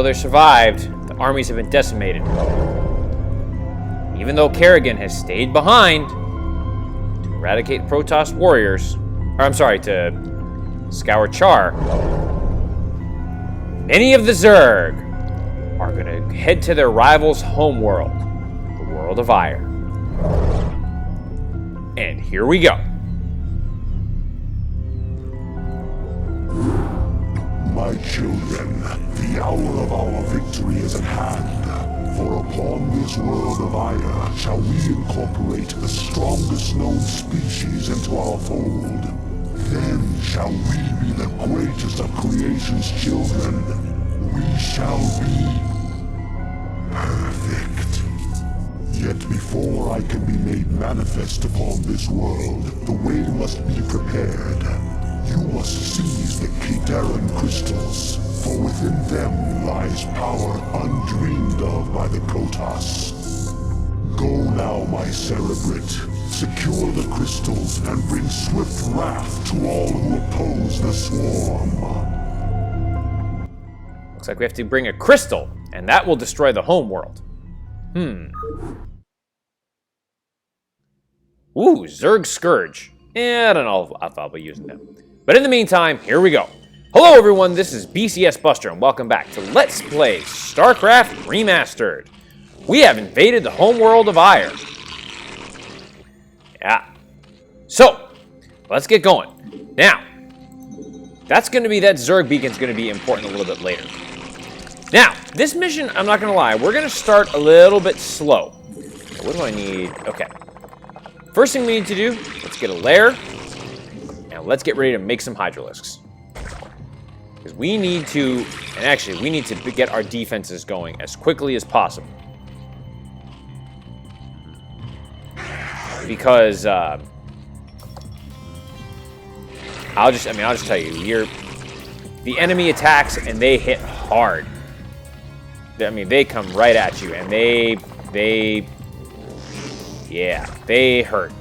they survived, the armies have been decimated. Even though Kerrigan has stayed behind to eradicate Protoss warriors, to scour Char, many of the Zerg are going to head to their rival's homeworld, the world of Aiur. And here we go. My children, the hour of our victory is at hand. For upon this world of Aiur shall we incorporate the strongest known species into our fold. Then shall we be the greatest of creation's children. We shall be perfect. Yet before I can be made manifest upon this world, the way must be prepared. You must seize the Kidaran crystals, for within them lies power undreamed of by the Protoss. Go now, my Cerebrate. Secure the crystals and bring swift wrath to all who oppose the swarm. Looks like we have to bring a crystal, and that will destroy the homeworld. Ooh, Zerg Scourge. I don't know if I'll be using them. But in the meantime, here we go. Hello everyone, this is BCSBuster, and welcome back to Let's Play Starcraft Remastered. We have invaded the homeworld of Aiur. Yeah. So, let's get going. Now, that Zerg beacon's going to be important a little bit later. Now, this mission, I'm not going to lie, we're going to start a little bit slow. What do I need? Okay. First thing we need to do, let's get a lair. Now let's get ready to make some Hydralisks. Because we need to, and actually we need to get our defenses going as quickly as possible. Because, I'll just tell you, the enemy attacks and they hit hard. I mean, they come right at you and they hurt.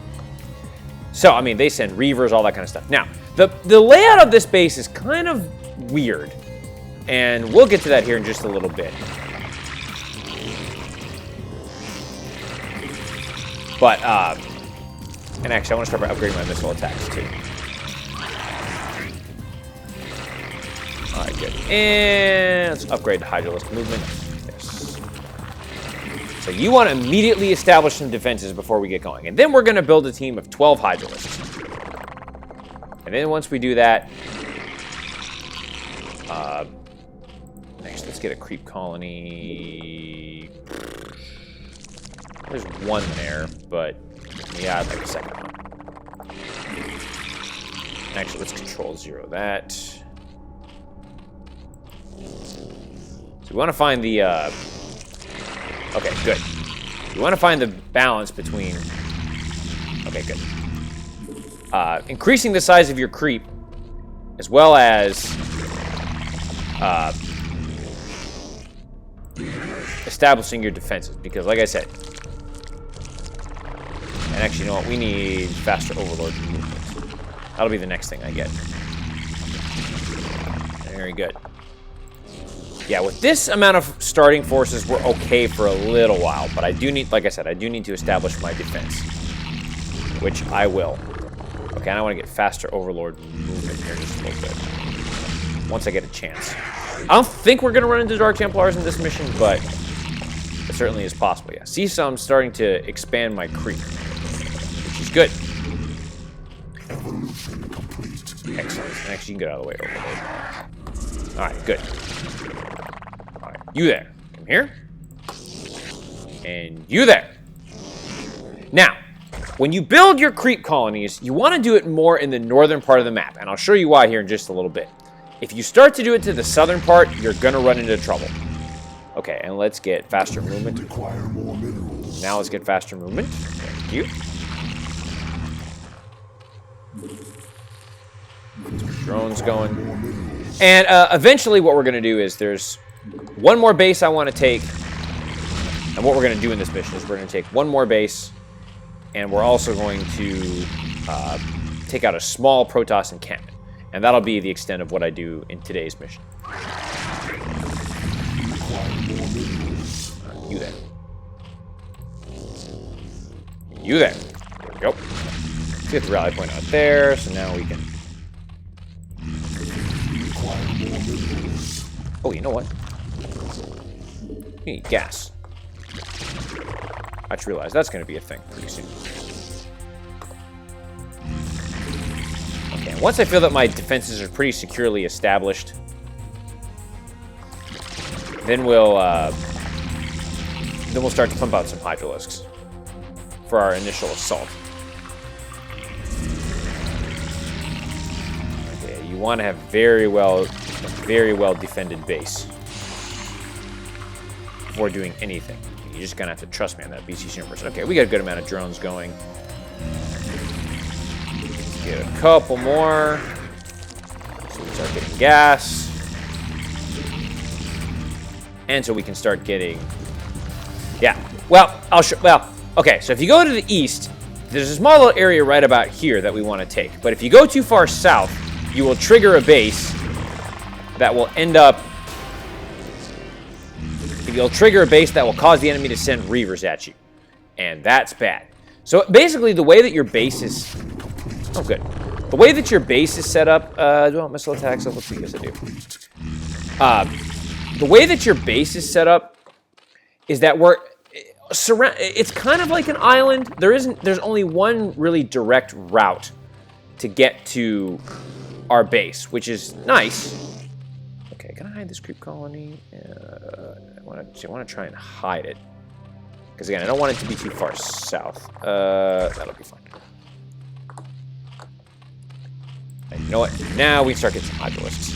So, I mean, they send Reavers, all that kind of stuff. Now, the layout of this base is kind of weird. And we'll get to that here in just a little bit. But, and actually, I want to start by upgrading my missile attacks, too. Alright, good. And let's upgrade the Hydralisk movement. Yes. So you want to immediately establish some defenses before we get going. And then we're going to build a team of 12 Hydralisks. And then once we do that... next, let's get a creep colony... There's one there, but... yeah, I'd like a second one. Actually, let's control 0 that. So we want to find the... okay, good. You want to find the balance between... okay, good. Increasing the size of your creep, as well as... establishing your defenses, because like I said... and actually, you know what? We need faster overload movement. That'll be the next thing I get. Very good. Yeah, with this amount of starting forces, we're okay for a little while. But I do need, like I said, I do need to establish my defense. Which I will. Okay, and I want to get faster overlord movement here just a little bit. Once I get a chance. I don't think we're going to run into Dark Templars in this mission, but it certainly is possible, yeah. See, so I'm starting to expand my creep. Which is good. Evolution complete. Excellent. Actually, you can get out of the way, overlord. Alright, good. Alright, you there. Come here. And you there. Now, when you build your creep colonies, you want to do it more in the northern part of the map. And I'll show you why here in just a little bit. If you start to do it to the southern part, you're going to run into trouble. Okay, and let's get faster movement. Require more minerals. Now let's get faster movement. Thank you. Drones going. And eventually what we're going to do is there's one more base I want to take. And what we're going to do in this mission is we're going to take one more base. And we're also going to take out a small Protoss encampment. And that'll be the extent of what I do in today's mission. You there. You there. There we go. Let's get the rally point out there, so now we can... Oh, you know what? You need gas. I just realized that's going to be a thing pretty soon. Okay, and once I feel that my defenses are pretty securely established, then we'll start to pump out some Hydralisks for our initial assault. Okay, you want to have a very well defended base before doing anything. You're just gonna have to trust me on that BCS universe. Okay, we got a good amount of drones going. Let's get a couple more. So we start getting gas. And so we can start getting... Yeah, well, okay, so if you go to the east, there's a small little area right about here that we want to take. But if you go too far south, you will trigger a base that will end up... You'll trigger a base that will cause the enemy to send Reavers at you. And that's bad. So basically, the way that your base is... Oh, good. The way that your base is set up... do I want missile attacks? Let's see, yes, I do. The way that your base is set up is that it's kind of like an island. There's only one really direct route to get to our base, which is nice. Okay, can I hide this creep colony? I want to try and hide it. Because again, I don't want it to be too far south. That'll be fine. And you know what? Now we start getting some Hydralisks.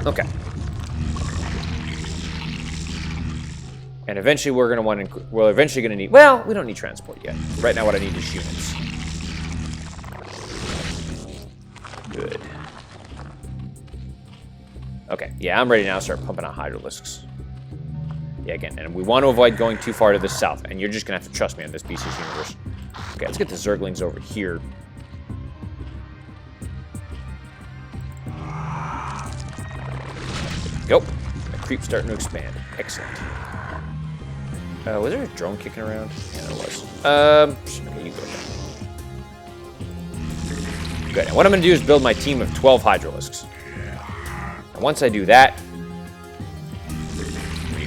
Okay. And eventually we're eventually going to need... Well, we don't need transport yet. Right now what I need is units. Good. Okay, yeah, I'm ready now to start pumping out Hydralisks. Yeah, again, and we want to avoid going too far to the south, and you're just going to have to trust me on this BCS universe. Okay, let's get the Zerglings over here. Go. The creep's starting to expand. Excellent. Was there a drone kicking around? Yeah, there was. You go there. Good. And what I'm going to do is build my team of 12 Hydralisks. And once I do that,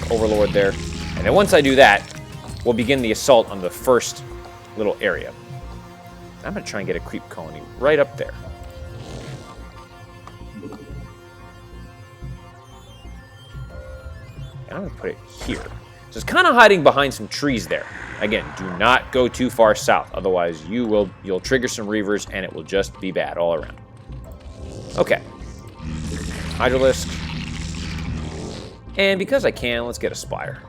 Overlord there. And then once I do that, we'll begin the assault on the first little area. I'm going to try and get a creep colony right up there. And I'm going to put it here. So it's kind of hiding behind some trees there. Again, do not go too far south. Otherwise, you'll trigger some Reavers, and it will just be bad all around. Okay. Hydralisk. And because I can, let's get a Spire.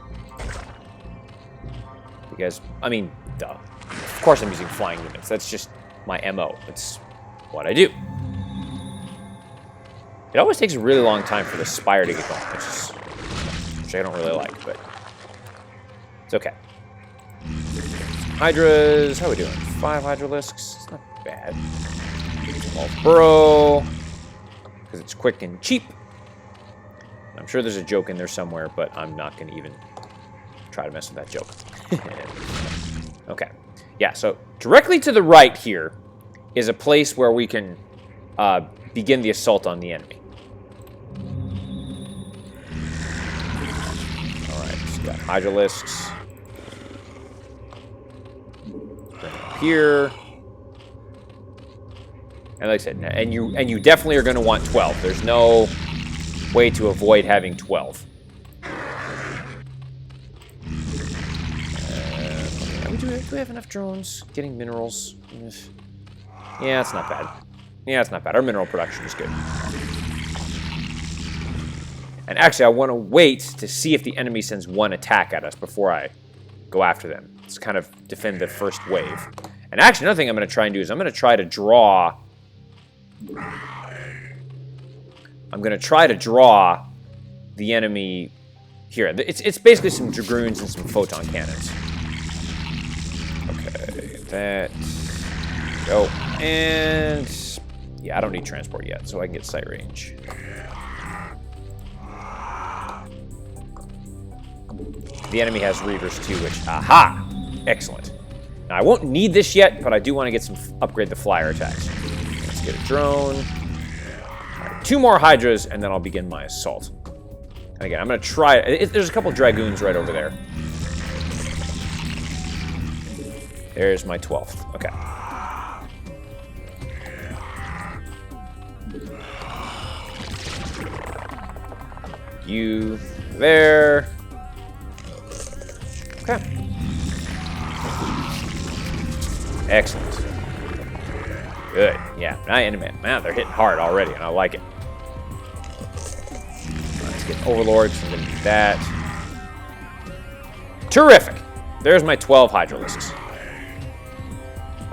Because, I mean, duh. Of course I'm using flying units. That's just my MO. That's what I do. It always takes a really long time for the Spire to get going, which I don't really like, but it's okay. Hydras, how are we doing? 5 Hydralisks, it's not bad. Small burrow, because it's quick and cheap. I'm sure there's a joke in there somewhere, but I'm not going to even try to mess with that joke. Okay. Yeah, so directly to the right here is a place where we can begin the assault on the enemy. Alright, so got Hydralisks. Bring it up here. And like I said, and you definitely are going to want 12. There's no way to avoid having 12. Do we have enough drones getting minerals? Yeah, it's not bad. Yeah, it's not bad. Our mineral production is good. And actually, I want to wait to see if the enemy sends one attack at us before I go after them. Let's kind of defend the first wave. And actually, another thing I'm going to try and do is I'm going to try to draw... the enemy here. It's basically some Dragoons and some photon cannons. Okay, that. Go. And yeah, I don't need transport yet, so I can get sight range. the enemy has Reavers too, which, aha! Excellent. Now, I won't need this yet, but I do want to get some, upgrade the flyer attacks. Let's get a drone. All right, 2 more Hydras, and then I'll begin my assault. And again, I'm going to try, there's a couple Dragoons right over there. There's my 12th, okay. You there. Okay. Excellent. Good. Yeah, man, they're hitting hard already, and I like it. Let's get Overlords. I'm going to do that. Terrific. There's my 12 Hydralisks.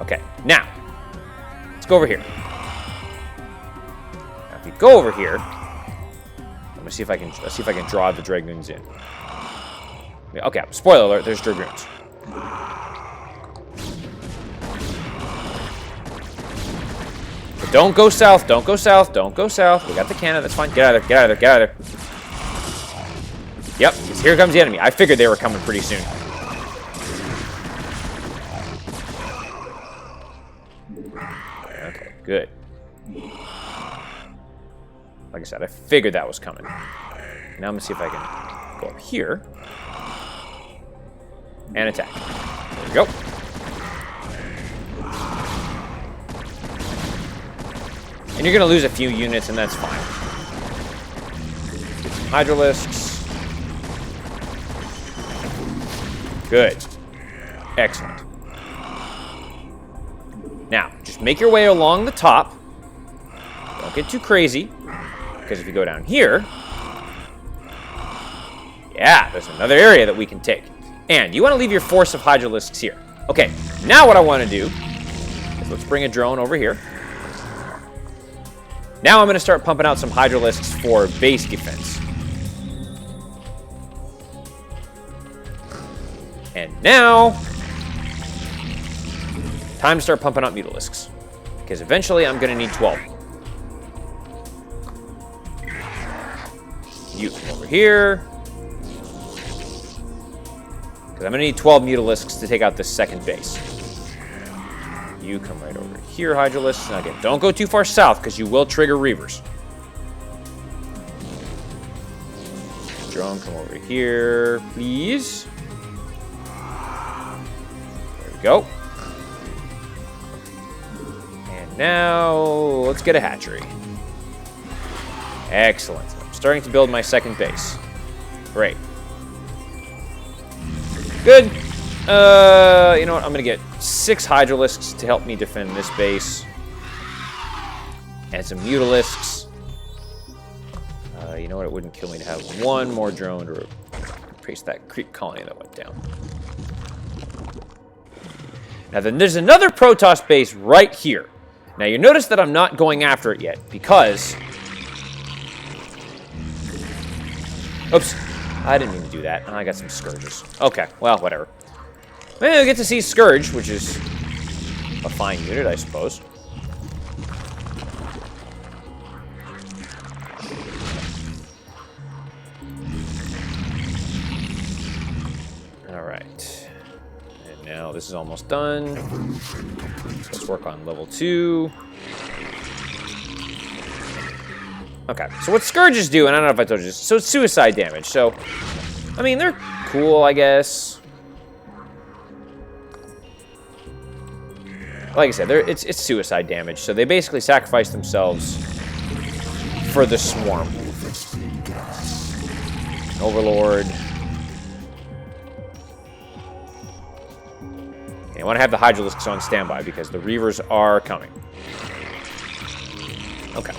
Okay, now, let's go over here. Now, if we go over here, I'm gonna see if I can draw the Dragoons in. Okay, spoiler alert, there's Dragoons. But don't go south, don't go south, don't go south. We got the cannon, that's fine. Get out of there, get out of there, get out of there. Yep, here comes the enemy. I figured they were coming pretty soon. Okay, good. Like I said, I figured that was coming. Now I'm going to see if I can go up here and attack. There we go. And you're going to lose a few units, and that's fine. Get some Hydralisks. Good. Excellent. Now, just make your way along the top. Don't get too crazy. Because if you go down here, yeah, there's another area that we can take. And you want to leave your force of Hydralisks here. Okay, now what I want to do is let's bring a drone over here. Now I'm going to start pumping out some Hydralisks for base defense. And now, time to start pumping out Mutalisks. Because eventually I'm going to need 12. You come over here. Because I'm going to need 12 Mutalisks to take out this second base. You come right over here, Hydralisks. Now again, don't go too far south because you will trigger Reavers. Drone, come over here, please. There we go. And now, let's get a hatchery. Excellent. I'm starting to build my second base. Great. Good. You know what? I'm going to get 6 Hydralisks to help me defend this base. And some Mutalisks. You know what? It wouldn't kill me to have one more drone to replace that creep colony that went down. Now then, there's another Protoss base right here. Now you notice that I'm not going after it yet because... Oops. I didn't mean to do that. I got some Scourges. Okay, well, whatever. Maybe we get to see Scourge, which is a fine unit, I suppose. Alright. And now this is almost done. Let's work on level 2. Okay, so what Scourges do, and I don't know if I told you this, so it's suicide damage. So, I mean, they're cool, I guess. Like I said, it's suicide damage, so they basically sacrifice themselves for the swarm. Overlord. And you want to have the Hydralisks on standby because the Reavers are coming. Okay.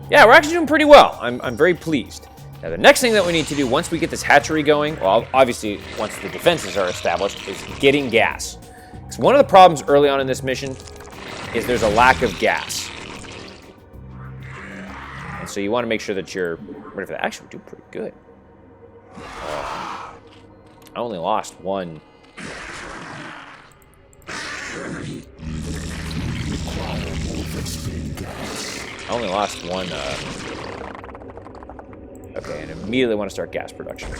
Yeah, we're actually doing pretty well. I'm very pleased. Now, the next thing that we need to do once we get this hatchery going, well, obviously, once the defenses are established, is getting gas. Because one of the problems early on in this mission is there's a lack of gas. And so you want to make sure that you're ready for that. Actually, we're doing pretty good. I only lost one. I only lost one, okay, and immediately want to start gas production.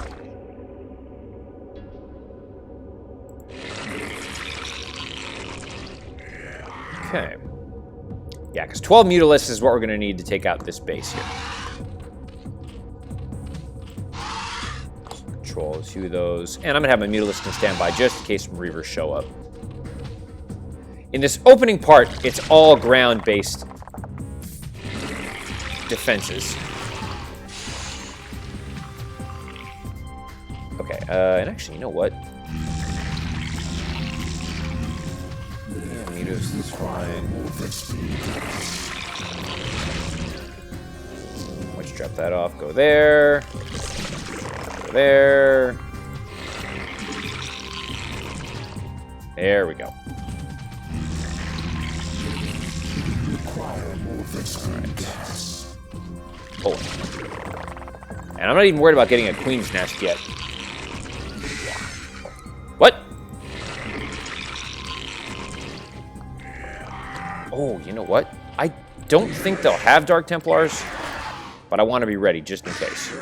Okay. Yeah, because 12 Mutalisks is what we're going to need to take out this base here. Control 2 of those. And I'm going to have my Mutalisk in standby just in case some Reavers show up. In this opening part, it's all ground-based defenses. Okay, and actually, you know what? Yeah, Mutos is fine. Let's drop that off. Go there. Go there. There we go. Alright. Oh. And I'm not even worried about getting a Queen's Nest yet. What? Oh, you know what? I don't think they'll have Dark Templars, but I want to be ready just in case.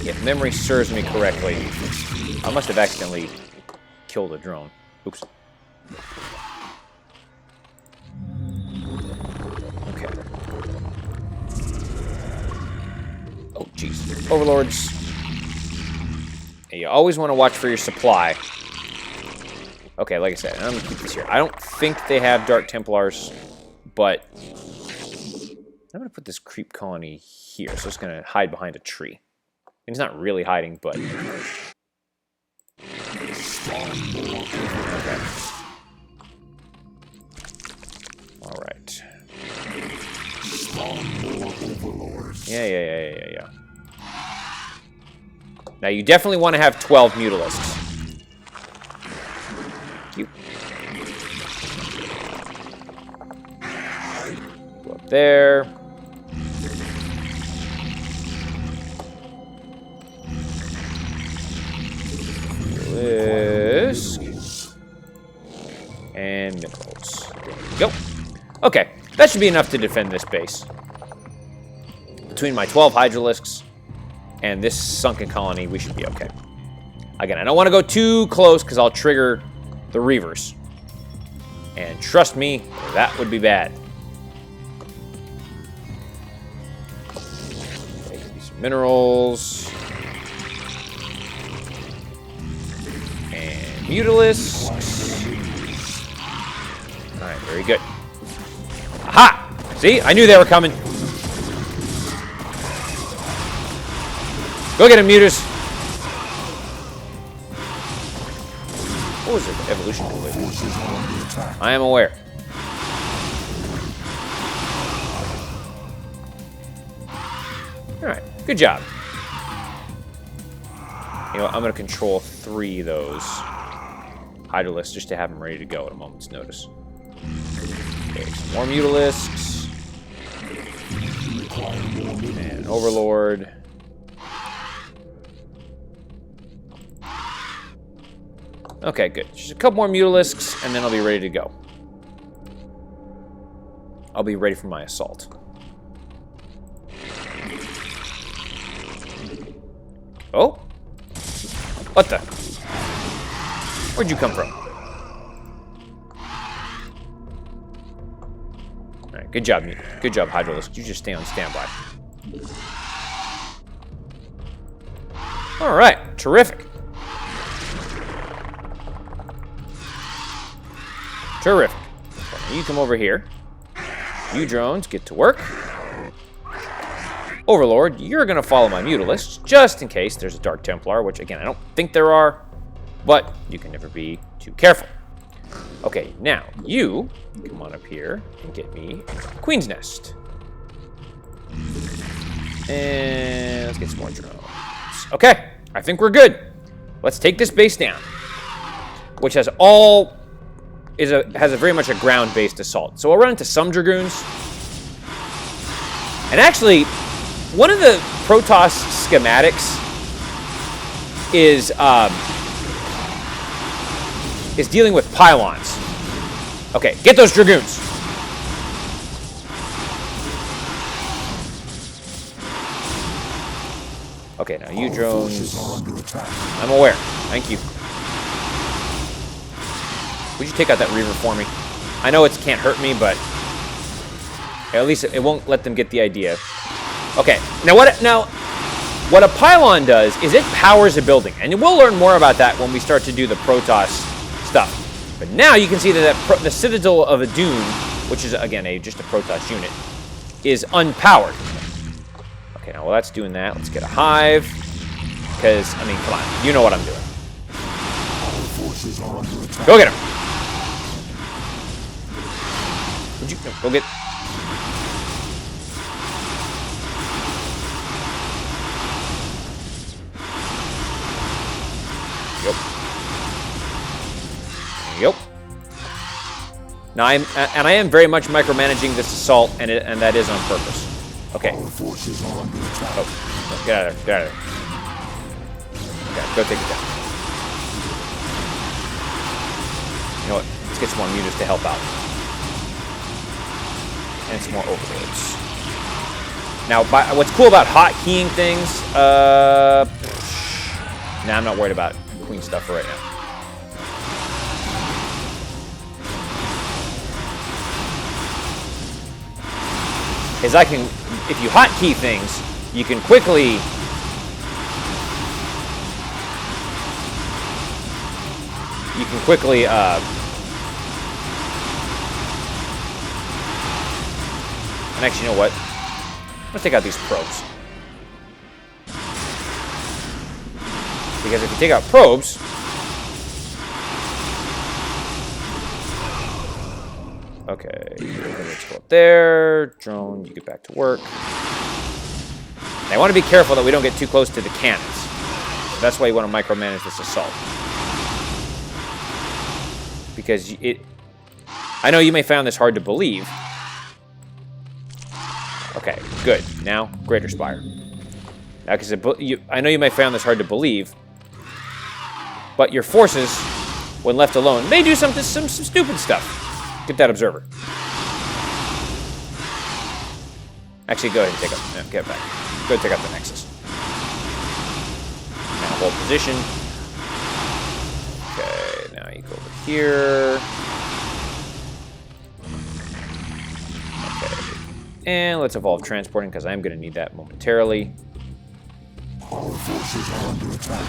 If memory serves me correctly, I must have accidentally killed a drone. Oops. Okay. Oh, jeez. Overlords. And you always want to watch for your supply. Okay, like I said, I'm going to keep this here. I don't think they have Dark Templars, but I'm going to put this creep colony here, so it's going to hide behind a tree. He's not really hiding, but... Okay. Alright. Yeah. Now, you definitely want to have 12 Mutalisks. Cute. Go up there. Mutalisk. And minerals. There we go. Okay, that should be enough to defend this base. Between my 12 Hydralisks and this sunken colony, we should be okay. Again, I don't want to go too close because I'll trigger the Reavers. And trust me, that would be bad. Okay, give me some minerals. And Mutalisks. Alright, very good. Aha! See? I knew they were coming. Go get him, Mutas. What was it? Evolution complete. I am aware. Alright, good job. You know what? I'm going to control 3 of those Hydralisks just to have them ready to go at a moment's notice. Okay, some more Mutalisks. And Overlord. Okay, good. Just a couple more Mutalisks, and then I'll be ready to go. I'll be ready for my assault. Oh? What the? Where'd you come from? Alright, good job, good job, Hydralisk. You just stay on standby. Alright, terrific. Terrific. Okay, you come over here. You drones, get to work. Overlord, you're going to follow my Mutalisks, just in case there's a Dark Templar, which, again, I don't think there are, but you can never be too careful. Okay, now, you come on up here and get me Queen's Nest. And let's get some more drones. Okay, I think we're good. Let's take this base down, which has has a very much a ground-based assault. So we'll run into some Dragoons. And actually, one of the Protoss schematics is dealing with pylons. Okay, get those Dragoons. Okay, now you drones. I'm aware. Thank you. Would you take out that Reaver for me? I know it can't hurt me, but at least it won't let them get the idea. Okay, now what a pylon does is it powers a building, and we'll learn more about that when we start to do the Protoss stuff. But now you can see that the Citadel of a Dune, which is again just a Protoss unit, is unpowered. Okay, now while that's doing that, let's get a hive. Because, I mean, come on, you know what I'm doing. Go get him. Would you go get? Yep. Now I am very much micromanaging this assault, and that is on purpose. Okay. Oh, get out of there. Get out of there. Okay, go take it down. You know what? Let's get some more mutas to help out. And some more overlords. Now, what's cool about hotkeying things, nah, I'm not worried about queen stuff for right now. Is if you hotkey things, you can quickly and actually, you know what? I'm gonna take out these probes. Because if you take out probes, okay, let's go up there. Drone, you get back to work. And I want to be careful that we don't get too close to the cannons. So that's why you want to micromanage this assault. Because I know you may find this hard to believe. Okay, good. Now, Greater Spire. Now, because I know you may find this hard to believe, but your forces, when left alone, may do some stupid stuff. Get that observer. Actually, go ahead and take up. No, get back. Go take up the Nexus. Now hold position. Okay, now you go over here. Okay. And let's evolve transporting, because I'm going to need that momentarily. Our forces are under attack.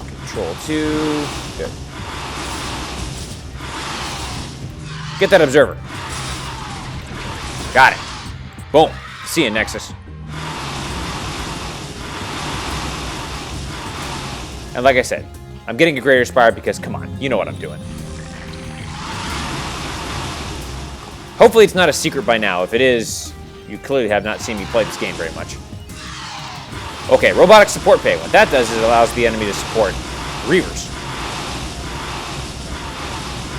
Control 2. Good. Get that observer. Got it. Boom. See you, Nexus. And like I said, I'm getting a Greater Spire because, come on, you know what I'm doing. Hopefully it's not a secret by now. If it is, you clearly have not seen me play this game very much. Okay, robotic support pay. What that does is it allows the enemy to support Reavers.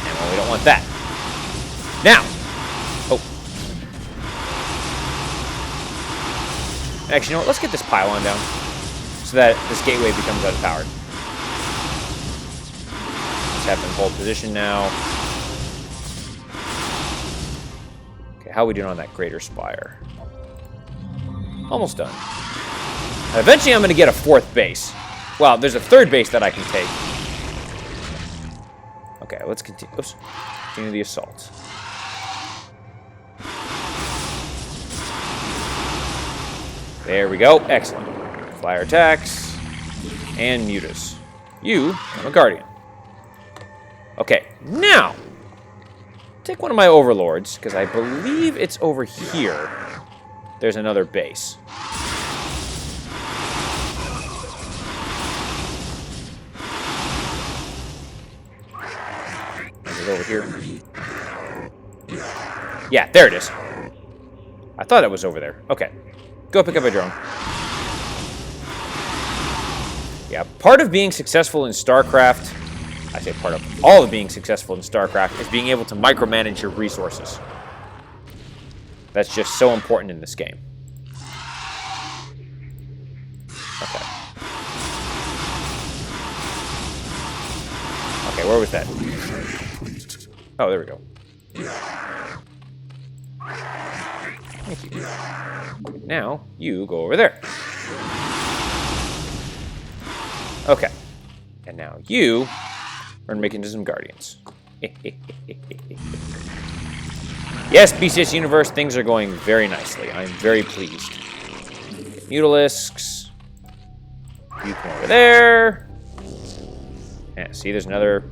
And well, we don't want that. Now! Oh. Actually, you know what? Let's get this pylon down so that this gateway becomes unpowered. Let's have them hold position now. Okay, how are we doing on that Greater Spire? Almost done. Eventually, I'm going to get a 4th base. Well, there's a 3rd base that I can take. Okay, let's continue. Oops. Continue the assault. There we go. Excellent. Flyer attacks. And mutas. You, I'm a guardian. Okay, now, take one of my overlords, because I believe it's over here. There's another base. Is it over here? Yeah, there it is. I thought it was over there. Okay. Go pick up a drone. Yeah, part of being successful in Starcraft, I say part of all of being successful in Starcraft, is being able to micromanage your resources. That's just so important in this game. Okay. Okay, where was that? Oh, there we go. Thank you. Now, you go over there. Okay. And now you are making some guardians. Yes, BCS Universe, things are going very nicely. I'm very pleased. Mutalisks. You come over there. Yeah, see, there's another.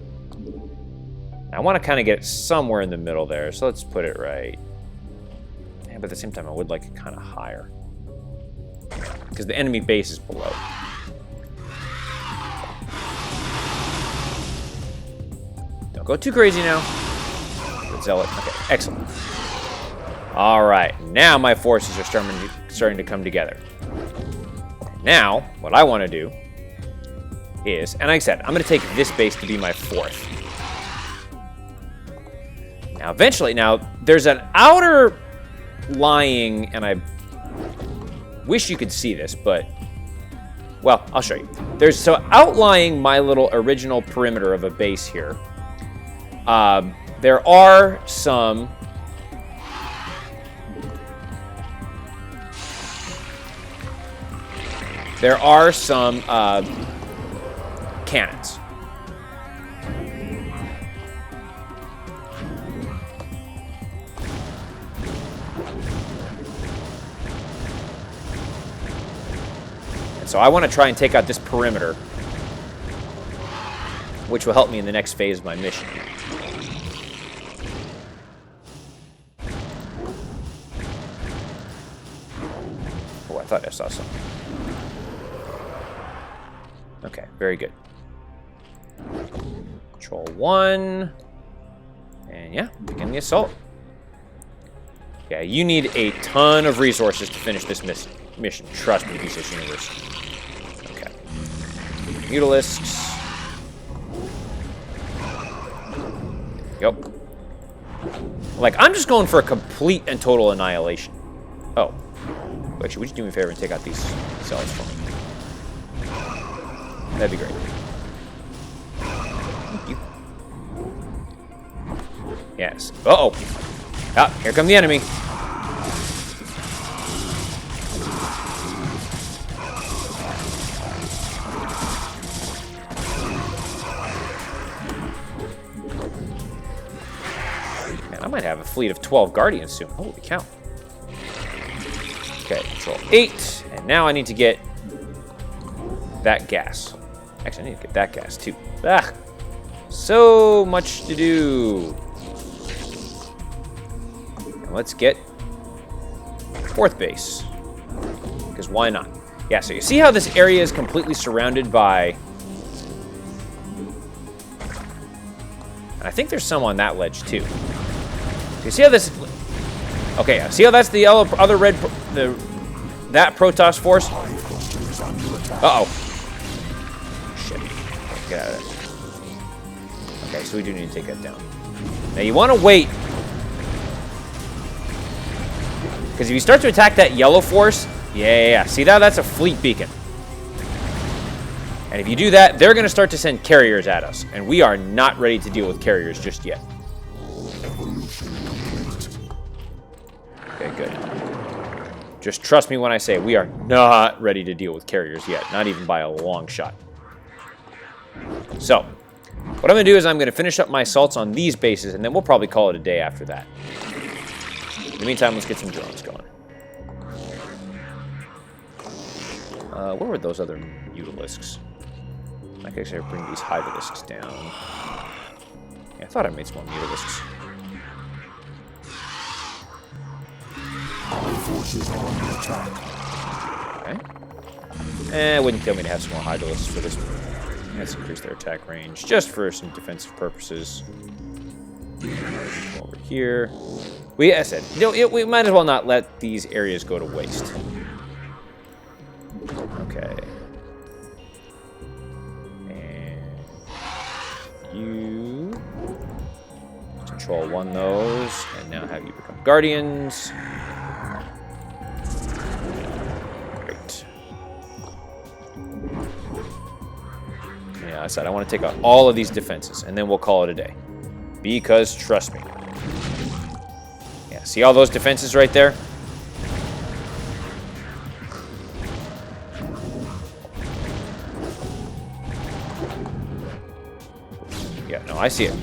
I want to kind of get it somewhere in the middle there, so let's put it right. Yeah, but at the same time, I would like it kind of higher. Because the enemy base is below. Don't go too crazy now. Good zealot. Okay, excellent. All right, now my forces are starting to come together. Now, what I want to do is, and like I said, I'm going to take this base to be my 4th. Now, eventually, there's an outer lying, and I wish you could see this, but, well, I'll show you. So outlying my little original perimeter of a base here, there are some cannons. And so I want to try and take out this perimeter, which will help me in the next phase of my mission. Oh, I thought I saw something. Okay, very good. Control 1. And yeah, begin the assault. Yeah, you need a ton of resources to finish this mission. Trust me, BCS Universe. Okay. Mutalisks. Yep. Like, I'm just going for a complete and total annihilation. Oh. Actually, would you do me a favor and take out these cells for me? That'd be great. Thank you. Yes. Uh-oh. Ah, here come the enemy. Man, I might have a fleet of 12 Guardians soon. Holy cow. Okay, control 8. And now I need to get that gas. Actually, I need to get that gas, too. Ah! So much to do. And let's get 4th base. Because why not? Yeah, so you see how this area is completely surrounded by... And I think there's some on that ledge, too. So you see how this... Okay, see how that's the other red... that Protoss force? Uh-oh. Shit. Get out of there. Okay, so we do need to take that down. Now you want to wait. Because if you start to attack that yellow force, yeah. See that? That's a fleet beacon. And if you do that, they're going to start to send carriers at us. And we are not ready to deal with carriers just yet. Okay, good. Just trust me when I say we are not ready to deal with carriers yet. Not even by a long shot. So, what I'm going to do is I'm going to finish up my assaults on these bases, and then we'll probably call it a day after that. In the meantime, let's get some drones going. Where were those other Mutalisks? I can actually bring these Hydralisks down. Yeah, I thought I made some more Mutalisks. Our forces are under attack. Okay. It wouldn't kill me to have some more Hydralisks for this. Let's increase their attack range, just for some defensive purposes. Over here. I said, we might as well not let these areas go to waste. Okay. And you control 1 those, and now have you become guardians. Great. Yeah, I said I want to take out all of these defenses, and then we'll call it a day. Because trust me. Yeah, see all those defenses right there? Yeah, no, I see it.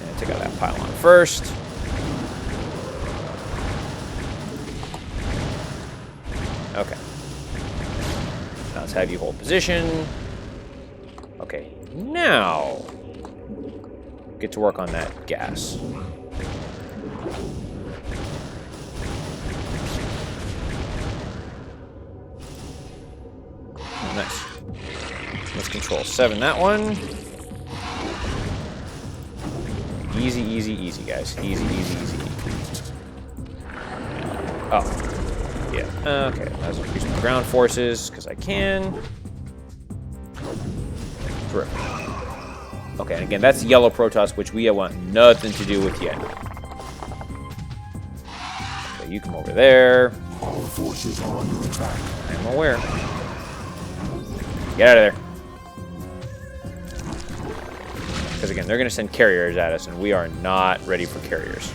And take out that pylon first. Okay. Now let's have you hold position. Okay, now get to work on that gas. Nice. Let's control 7 that one. Easy, easy, easy, guys. Easy, easy, easy. Oh. Yeah. Okay. Let's increase my ground forces because I can. Terrific. Okay, and again, that's yellow Protoss, which we want nothing to do with yet. Okay, you come over there. Our forces are under attack. I'm aware. Get out of there. Because again, they're going to send carriers at us, and we are not ready for carriers.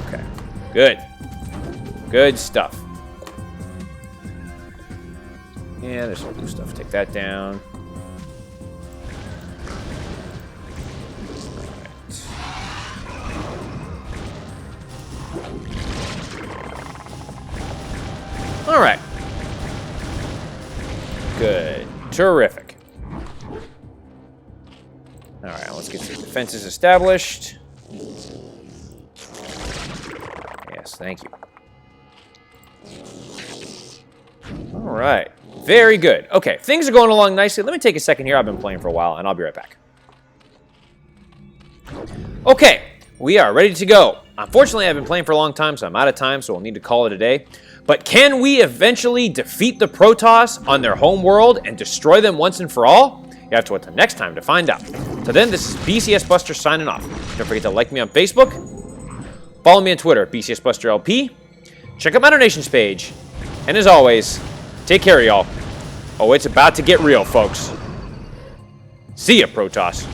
Okay. Good. Good stuff. Yeah, there's some blue stuff. Take that down. All right. Good. Terrific. All right, let's get some defenses established. Yes, thank you. All right. Very good. Okay, things are going along nicely. Let me take a second here. I've been playing for a while, and I'll be right back. Okay, we are ready to go. Unfortunately, I've been playing for a long time, so I'm out of time, so we'll need to call it a day. But can we eventually defeat the Protoss on their home world and destroy them once and for all? You have to wait till next time to find out. So then, this is BCSBuster signing off. Don't forget to like me on Facebook. Follow me on Twitter, BCSBusterLP. Check out my donations page. And as always, take care, y'all. Oh, it's about to get real, folks. See ya, Protoss.